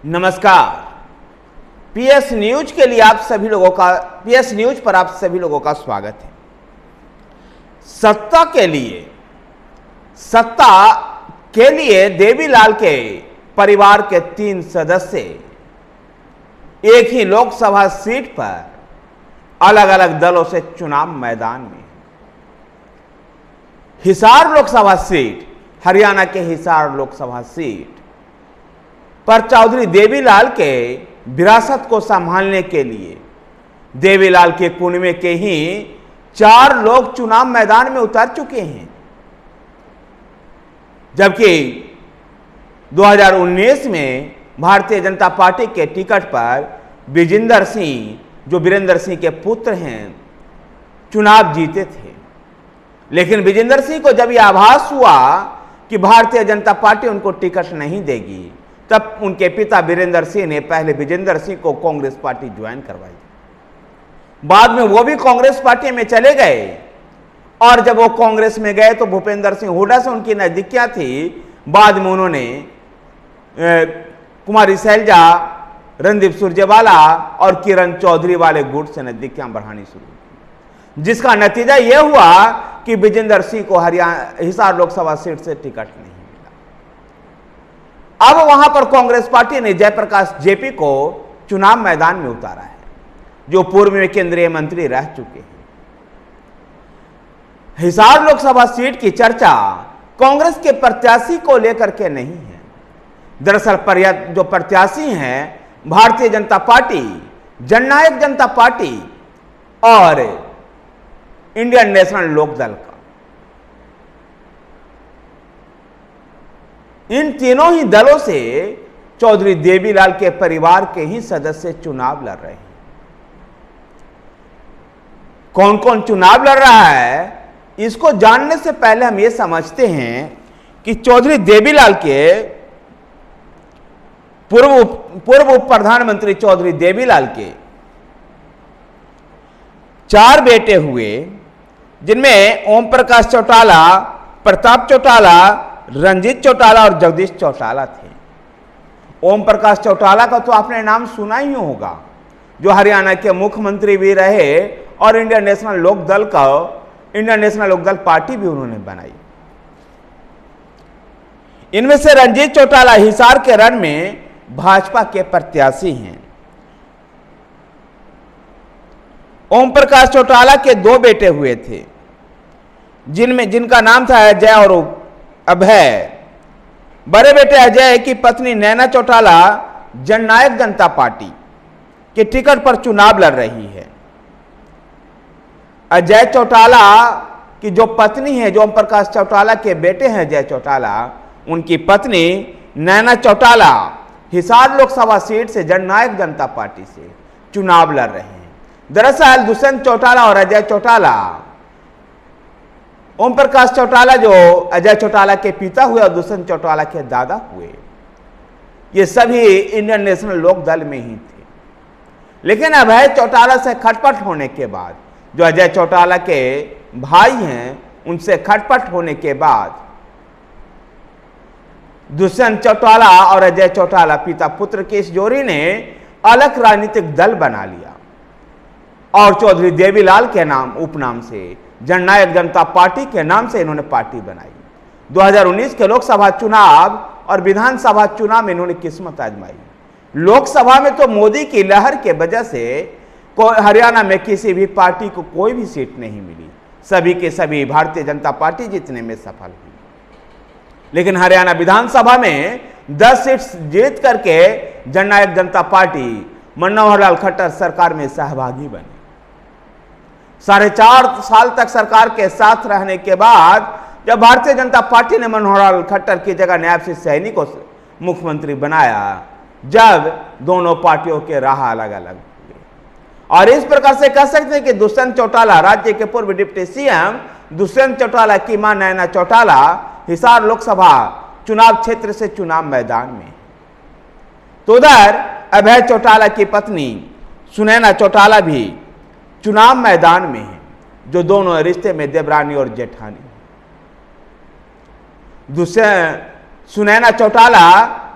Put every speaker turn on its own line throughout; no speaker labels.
नमस्कार। PS news के लिए आप सभी लोगों का पीएस न्यूज पर आप सभी लोगों का स्वागत है। सत्ता के लिए देवीलाल के परिवार के 3 सदस्य एक ही लोकसभा सीट पर अलग अलग दलों से चुनाव मैदान में। हिसार लोकसभा सीट, हरियाणा के हिसार लोकसभा सीट पर चौधरी देवीलाल के विरासत को संभालने के लिए देवीलाल के कुनबे के ही 4 लोग चुनाव मैदान में उतर चुके हैं। जबकि 2019 में भारतीय जनता पार्टी के टिकट पर विजेंद्र सिंह, जो वीरेंद्र सिंह के पुत्र हैं, चुनाव जीते थे। लेकिन विजेंद्र सिंह को जब यह आभास हुआ कि भारतीय जनता पार्टी उनको टिकट नहीं देगी, तब उनके पिता वीरेंद्र सिंह ने पहले विजेंद्र सिंह को कांग्रेस पार्टी ज्वाइन करवाई। बाद में वो भी कांग्रेस पार्टी में चले गए और जब वो कांग्रेस में गए तो भूपेंद्र सिंह हुड्डा से उनकी नजदीकियां थी। बाद में उन्होंने कुमारी शैलजा, रणदीप सुरजेवाला और किरण चौधरी वाले गुट से नजदीकियां बढ़ानी शुरू की, जिसका नतीजा यह हुआ कि विजेंद्र सिंह को हिसार लोकसभा सीट से टिकट नहीं मिला। अब वहां पर कांग्रेस पार्टी ने जयप्रकाश जेपी को चुनाव मैदान में उतारा है, जो पूर्व में केंद्रीय मंत्री रह चुके हैं। हिसार लोकसभा सीट की चर्चा कांग्रेस के प्रत्याशी को लेकर के नहीं है। दरअसल जो प्रत्याशी हैं भारतीय जनता पार्टी, जननायक जनता पार्टी और इंडियन नेशनल लोकदल का। इन तीनों ही दलों से चौधरी देवीलाल के परिवार के ही सदस्य चुनाव लड़ रहे हैं। कौन कौन चुनाव लड़ रहा है, इसको जानने से पहले हम ये समझते हैं कि चौधरी देवीलाल के पूर्व उप प्रधानमंत्री चौधरी देवीलाल के 4 बेटे हुए, जिनमें ओम प्रकाश चौटाला, प्रताप चौटाला, रंजीत चौटाला और जगदीश चौटाला थे। ओम प्रकाश चौटाला का तो आपने नाम सुना ही होगा, जो हरियाणा के मुख्यमंत्री भी रहे और इंडियन नेशनल लोकदल पार्टी भी उन्होंने बनाई। इनमें से रंजीत चौटाला हिसार के रण में भाजपा के प्रत्याशी हैं। ओम प्रकाश चौटाला के 2 बेटे हुए थे, जिनका नाम था अजय और अभय। बड़े बेटे अजय की पत्नी नैना चौटाला जननायक जनता पार्टी के टिकट पर चुनाव लड़ रही है। अजय चौटाला की जो पत्नी है, जो ओम प्रकाश चौटाला के बेटे हैं अजय चौटाला, उनकी पत्नी नैना चौटाला हिसार लोकसभा सीट से जननायक जनता पार्टी से चुनाव लड़ रहे हैं। दरअसल दुष्यंत चौटाला और अजय चौटाला, ओम प्रकाश चौटाला जो अजय चौटाला के पिता हुए और दुष्यंत चौटाला के दादा हुए, ये सभी इंडियन नेशनल लोकदल में ही थे। लेकिन अभय चौटाला से खटपट होने के बाद, जो अजय चौटाला के भाई हैं, उनसे खटपट होने के बाद दुष्यंत चौटाला और अजय चौटाला पिता पुत्र की इस जोड़ी ने अलग राजनीतिक दल बना लिया और चौधरी देवीलाल के उपनाम से जननायक जनता पार्टी के नाम से इन्होंने पार्टी बनाई। 2019 के लोकसभा चुनाव और विधानसभा चुनाव में इन्होंने किस्मत आजमाई। लोकसभा में तो मोदी की लहर के वजह से हरियाणा में किसी भी पार्टी को कोई भी सीट नहीं मिली, सभी के सभी भारतीय जनता पार्टी जीतने में सफल हुई। लेकिन हरियाणा विधानसभा में 10 सीट जीत करके जननायक जनता पार्टी मनोहर लाल खट्टर सरकार में सहभागी बनी। 4.5 साल तक सरकार के साथ रहने के बाद जब भारतीय जनता पार्टी ने मनोहर लाल खट्टर की जगह नायब सिंह सैनी को मुख्यमंत्री बनाया, जब दोनों पार्टियों के राह अलग अलग हुए। और इस प्रकार से कह सकते हैं कि दुष्यंत चौटाला, राज्य के पूर्व डिप्टी सीएम दुष्यंत चौटाला की मां नैना चौटाला हिसार लोकसभा चुनाव क्षेत्र से चुनाव मैदान में। तो उधर अभय चौटाला की पत्नी सुनैना चौटाला भी चुनाव मैदान में है, जो दोनों रिश्ते में देवरानी और जेठानी। सुनैना चौटाला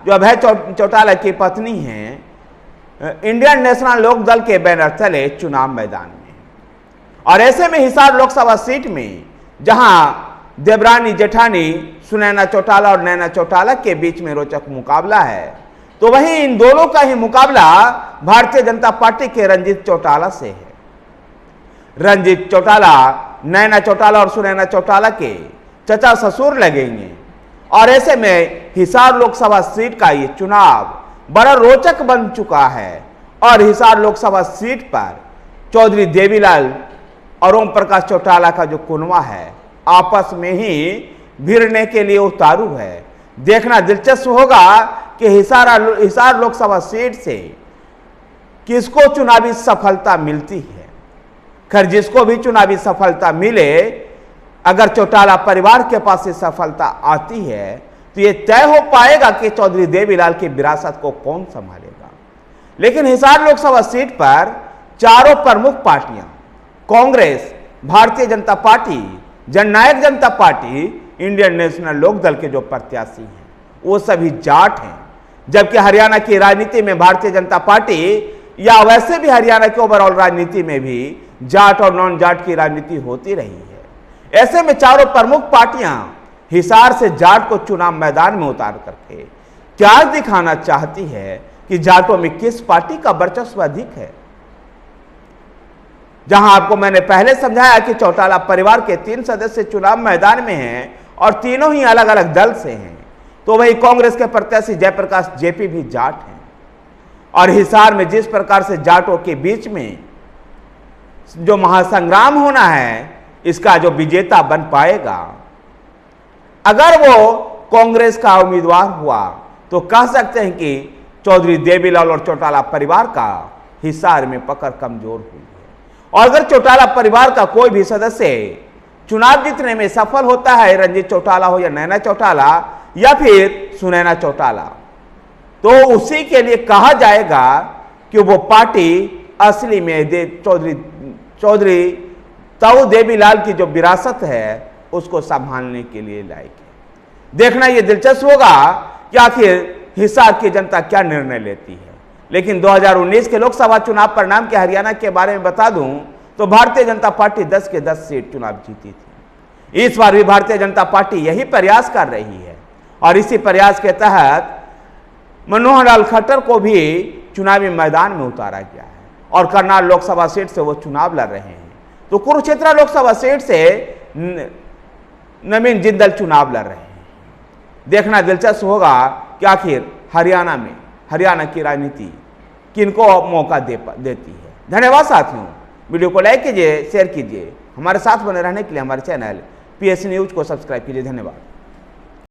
जो अभय चौटाला की पत्नी हैं, इंडियन नेशनल लोक दल के बैनर तले चुनाव मैदान में। और ऐसे में हिसार लोकसभा सीट में जहां देवरानी जेठानी सुनैना चौटाला और नैना चौटाला के बीच में रोचक मुकाबला है, तो वहीं इन दोनों का ही मुकाबला भारतीय जनता पार्टी के रंजीत चौटाला से है। रंजीत चौटाला नैना चौटाला और सुनैना चौटाला के चचा ससुर लगेंगे और ऐसे में हिसार लोकसभा सीट का ये चुनाव बड़ा रोचक बन चुका है। और हिसार लोकसभा सीट पर चौधरी देवीलाल और ओम प्रकाश चौटाला का जो कुनवा है आपस में ही भिड़ने के लिए उतारू है। देखना दिलचस्प होगा कि हिसार लोकसभा सीट से किसको चुनावी सफलता मिलती है। खैर, जिसको भी चुनावी सफलता मिले, अगर चौटाला परिवार के पास से सफलता आती है तो यह तय हो पाएगा कि चौधरी देवीलाल की विरासत को कौन संभालेगा। लेकिन हिसार लोकसभा सीट पर चारों प्रमुख पार्टियां कांग्रेस, भारतीय जनता पार्टी, जननायक जनता पार्टी, इंडियन नेशनल लोक दल के जो प्रत्याशी हैं वो सभी जाट हैं। जबकि हरियाणा की राजनीति में भारतीय जनता पार्टी या वैसे भी हरियाणा की ओवरऑल राजनीति में भी जाट और नॉन जाट की राजनीति होती रही है। ऐसे में चारों प्रमुख पार्टियां हिसार से जाट को चुनाव मैदान में उतार करके क्या दिखाना चाहती है कि जाटों में किस पार्टी का वर्चस्व अधिक है। जहां आपको मैंने पहले समझाया कि चौटाला परिवार के 3 सदस्य चुनाव मैदान में हैं और तीनों ही अलग अलग दल से हैं, तो वही कांग्रेस के प्रत्याशी जयप्रकाश जेपी भी जाट हैं। और हिसार में जिस प्रकार से जाटों के बीच में जो महासंग्राम होना है, इसका जो विजेता बन पाएगा, अगर वो कांग्रेस का उम्मीदवार हुआ तो कह सकते हैं कि चौधरी देवीलाल और चौटाला परिवार का हिसार में पकड़ कमजोर हुई है। और अगर चौटाला परिवार का कोई भी सदस्य चुनाव जीतने में सफल होता है, रंजीत चौटाला हो या नैना चौटाला या फिर सुनैना चौटाला, तो उसी के लिए कहा जाएगा कि वो पार्टी असली में चौधरी ताऊ देवीलाल की जो विरासत है उसको संभालने के लिए लायक है। देखना यह दिलचस्प होगा कि आखिर हिसार की जनता क्या निर्णय लेती है। लेकिन 2019 के लोकसभा चुनाव परिणाम के हरियाणा के बारे में बता दूं तो भारतीय जनता पार्टी 10 के 10 सीट चुनाव जीती थी। इस बार भी भारतीय जनता पार्टी यही प्रयास कर रही है और इसी प्रयास के तहत मनोहर लाल खट्टर को भी चुनावी मैदान में उतारा गया है और करनाल लोकसभा सीट से वो चुनाव लड़ रहे हैं। तो कुरुक्षेत्र लोकसभा सीट से नवीन जिंदल चुनाव लड़ रहे हैं। देखना दिलचस्प होगा कि आखिर हरियाणा की राजनीति किनको मौका देती है। धन्यवाद साथियों, वीडियो को लाइक कीजिए, शेयर कीजिए। हमारे साथ बने रहने के लिए हमारे चैनल PS न्यूज को सब्सक्राइब कीजिए। धन्यवाद।